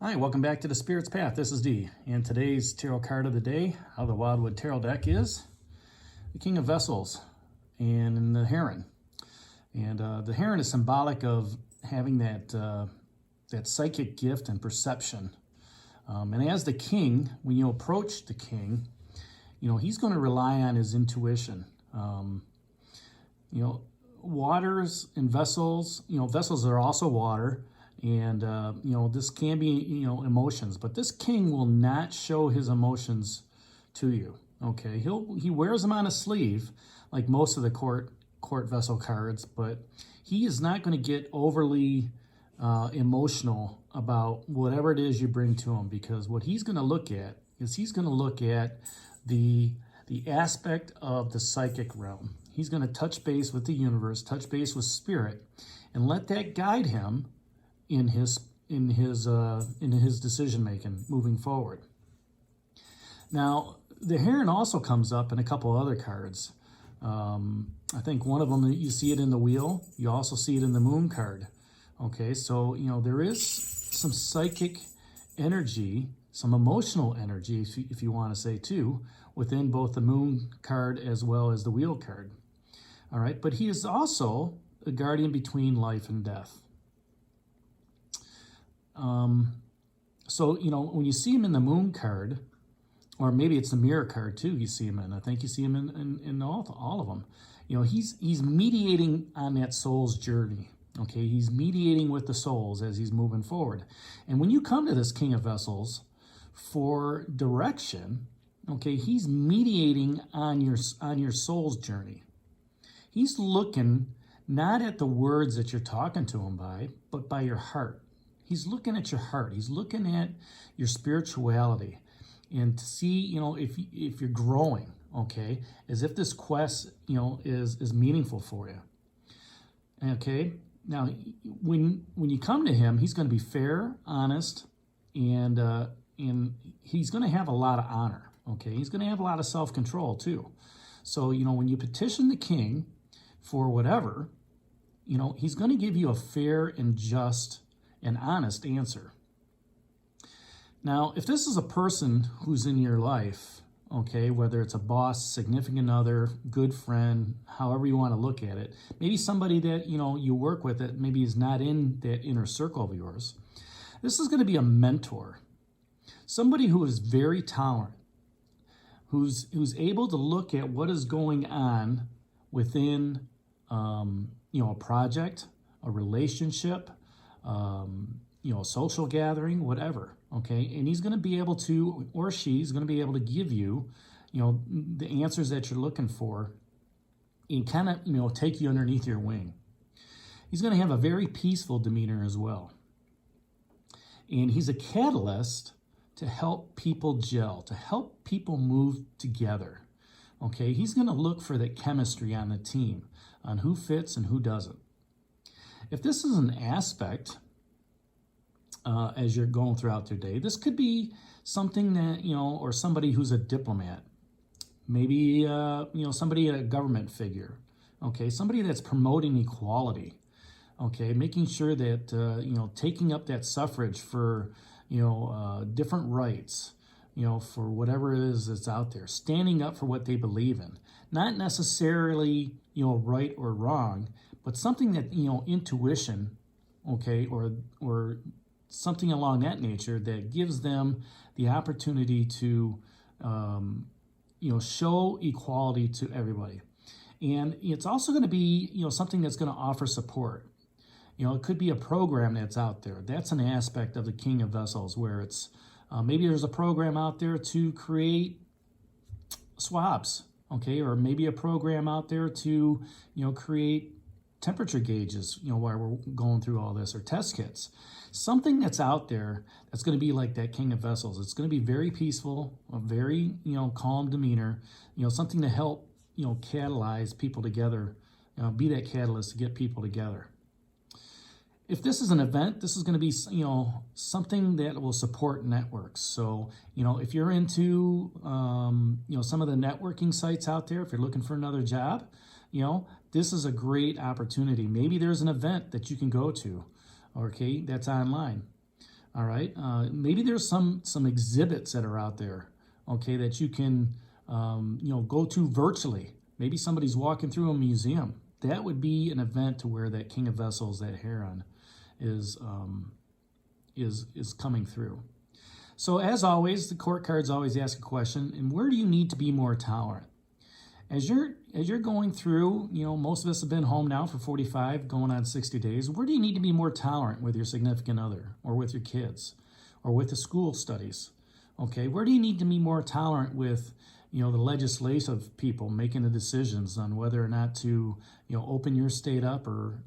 Hi, welcome back to the Spirit's Path. This is Dee, and today's tarot card of the day, how the Wildwood Tarot deck is the King of Vessels and the Heron. And the Heron is symbolic of having that psychic gift and perception. And as the King, when you approach the King, he's going to rely on his intuition. Waters and vessels, vessels are also water. And, this can be, emotions, but this king will not show his emotions to you. Okay. He wears them on his sleeve, like most of the court vessel cards, but he is not going to get overly emotional about whatever it is you bring to him, because what he's going to look at is the aspect of the psychic realm. He's going to touch base with the universe, touch base with spirit, and let that guide him in his decision making moving forward. Now, the Heron also comes up in a couple other cards. I think one of them, you see it in the wheel. You also see it in the Moon card. Okay, so there is some psychic energy, some emotional energy, if you want to say too, within both the Moon card as well as the wheel card. All right, but he is also a guardian between life and death. So, when you see him in the Moon card, or maybe it's the Mirror card too, you see him in, I think you see him in all of them. He's mediating on that soul's journey. Okay, he's mediating with the souls as he's moving forward. And when you come to this King of Vessels for direction, okay, he's mediating on your soul's journey. He's looking not at the words that you're talking to him by, but by your heart. He's looking at your heart. He's looking at your spirituality, and to see, if you're growing, okay, as if this quest, is meaningful for you. Okay. Now, when you come to him, he's going to be fair, honest, and he's going to have a lot of honor. Okay. He's going to have a lot of self-control too. So, when you petition the King for whatever, he's going to give you a fair and just and honest answer. Now, if this is a person who's in your life, okay, whether it's a boss, significant other, good friend, however you want to look at it, maybe somebody that, you work with that maybe is not in that inner circle of yours, this is going to be a mentor, somebody who is very tolerant, who's able to look at what is going on within, a project, a relationship, a social gathering, whatever, okay? And he's going to be able to, or she's going to be able to give you, the answers that you're looking for and kind of, take you underneath your wing. He's going to have a very peaceful demeanor as well. And he's a catalyst to help people gel, to help people move together, okay? He's going to look for that chemistry on the team, on who fits and who doesn't. If this is an aspect as you're going throughout your day, this could be something that, or somebody who's a diplomat, maybe, somebody, a government figure, okay, somebody that's promoting equality, okay, making sure that, taking up that suffrage for, different rights, for whatever it is that's out there, standing up for what they believe in, not necessarily, right or wrong, but something that, intuition, okay, or something along that nature that gives them the opportunity to, show equality to everybody. And it's also going to be, something that's going to offer support. It could be a program that's out there. That's an aspect of the King of Vessels where it's, maybe there's a program out there to create swabs, okay, or maybe a program out there to, create temperature gauges, while we're going through all this, or test kits. Something that's out there that's going to be like that King of Vessels. It's going to be very peaceful, a very, calm demeanor, something to help, catalyze people together, be that catalyst to get people together. If this is an event, this is going to be, something that will support networks. So, if you're into, some of the networking sites out there, if you're looking for another job, this is a great opportunity. Maybe there's an event that you can go to, okay, that's online. All right. Maybe there's some exhibits that are out there, okay, that you can go to virtually. Maybe somebody's walking through a museum. That would be an event to where that King of Vessels, that Heron, is coming through. So as always, the court cards always ask a question, and where do you need to be more tolerant? As you're going through, most of us have been home now for 45, going on 60 days. Where do you need to be more tolerant with your significant other, or with your kids, or with the school studies? Okay, where do you need to be more tolerant with, the legislative people making the decisions on whether or not to, open your state up, or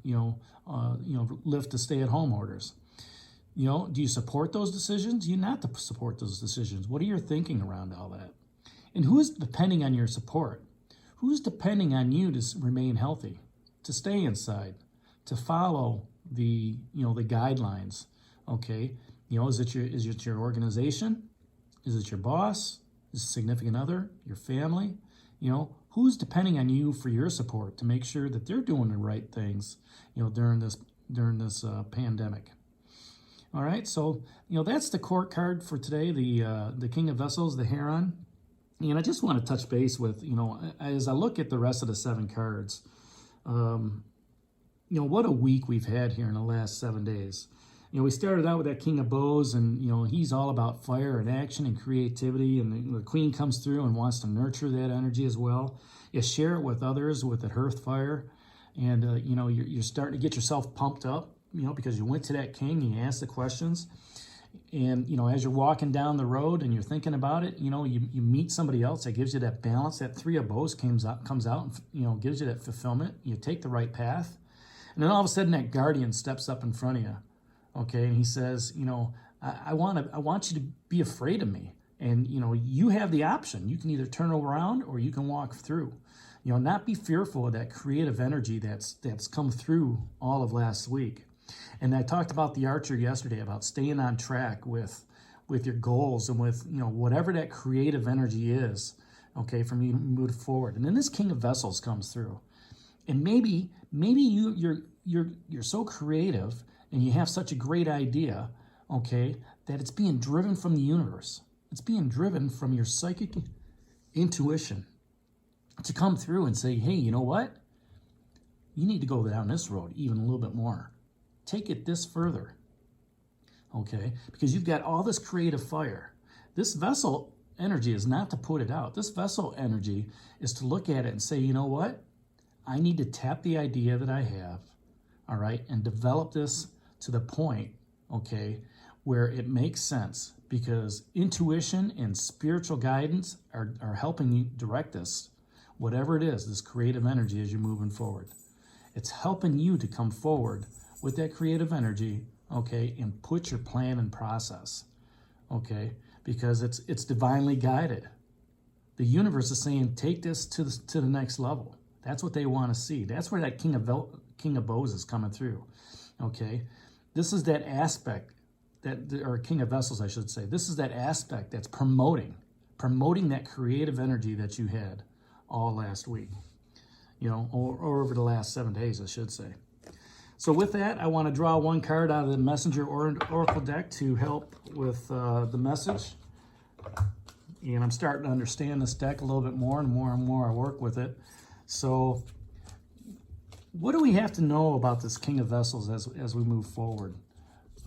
lift the stay-at-home orders? Do you support those decisions? Do you not support those decisions? What are your thinking around all that? And who is depending on your support? Who's depending on you to remain healthy, to stay inside, to follow the guidelines? Okay, is it your organization? Is it your boss? Is it a significant other? Your family? Who's depending on you for your support to make sure that they're doing the right things? During this pandemic. All right, so that's the court card for today. The King of Vessels, the Heron. And I just want to touch base with, as I look at the rest of the 7 cards, what a week we've had here in the last 7 days. We started out with that King of Bows, and, he's all about fire and action and creativity, and the Queen comes through and wants to nurture that energy as well. You share it with others with the hearth fire, and, you're starting to get yourself pumped up, because you went to that King and you asked the questions. And, as you're walking down the road and you're thinking about it, you meet somebody else that gives you that balance. That 3 of Bows comes out and, gives you that fulfillment. You take the right path. And then all of a sudden that guardian steps up in front of you. Okay. And he says, I want you to be afraid of me. And, you have the option. You can either turn around or you can walk through. Not be fearful of that creative energy that's come through all of last week. And I talked about the Archer yesterday, about staying on track with your goals and with, whatever that creative energy is, okay, from you move forward. And then this King of Vessels comes through. And maybe you're so creative and you have such a great idea, okay, that it's being driven from the universe. It's being driven from your psychic intuition to come through and say, hey, you know what? You need to go down this road even a little bit more. Take it this further, okay? Because you've got all this creative fire. This vessel energy is not to put it out. This vessel energy is to look at it and say, you know what? I need to tap the idea that I have, all right, and develop this to the point, okay, where it makes sense, because intuition and spiritual guidance are helping you direct this, whatever it is, this creative energy as you're moving forward. It's helping you to come forward with that creative energy, okay, and put your plan in process, okay, because it's divinely guided. The universe is saying, take this to the next level. That's what they want to see. That's where that King of Bows is coming through, okay. This is that aspect, or King of Vessels, I should say. This is that aspect that's promoting that creative energy that you had all last week, or over the last 7 days, I should say. So with that, I want to draw 1 card out of the Messenger Oracle deck to help with the message. And I'm starting to understand this deck a little bit more and more I work with it. So what do we have to know about this King of Vessels as we move forward?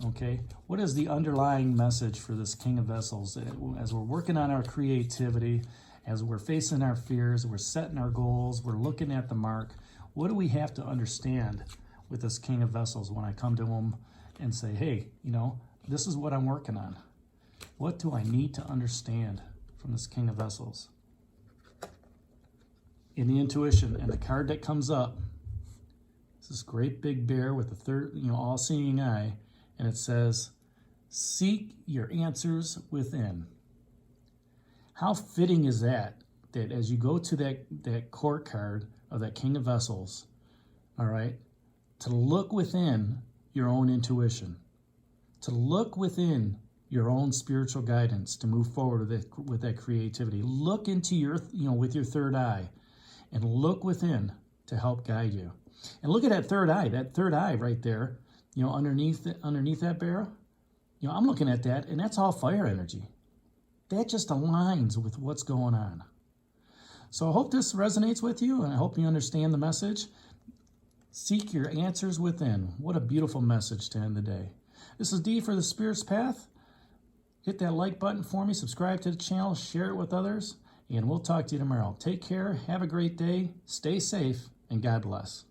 Okay, what is the underlying message for this King of Vessels as we're working on our creativity, as we're facing our fears, we're setting our goals, we're looking at the mark? What do we have to understand with this King of Vessels when I come to him and say, hey, this is what I'm working on? What do I need to understand from this King of Vessels? In the intuition, and the card that comes up, it's this great big bear with the third, all-seeing eye, and it says, seek your answers within. How fitting is that as you go to that court card of that King of Vessels, all right, to look within your own intuition, to look within your own spiritual guidance to move forward with that creativity. Look into your, with your third eye, and look within to help guide you. And look at that third eye right there, underneath that barrel. I'm looking at that, and that's all fire energy. That just aligns with what's going on. So I hope this resonates with you, and I hope you understand the message. Seek your answers within. What a beautiful message to end the day. This is Dee for the Spirit's Path. Hit that like button for me, subscribe to the channel, share it with others, and we'll talk to you tomorrow. Take care, have a great day, stay safe, and God bless.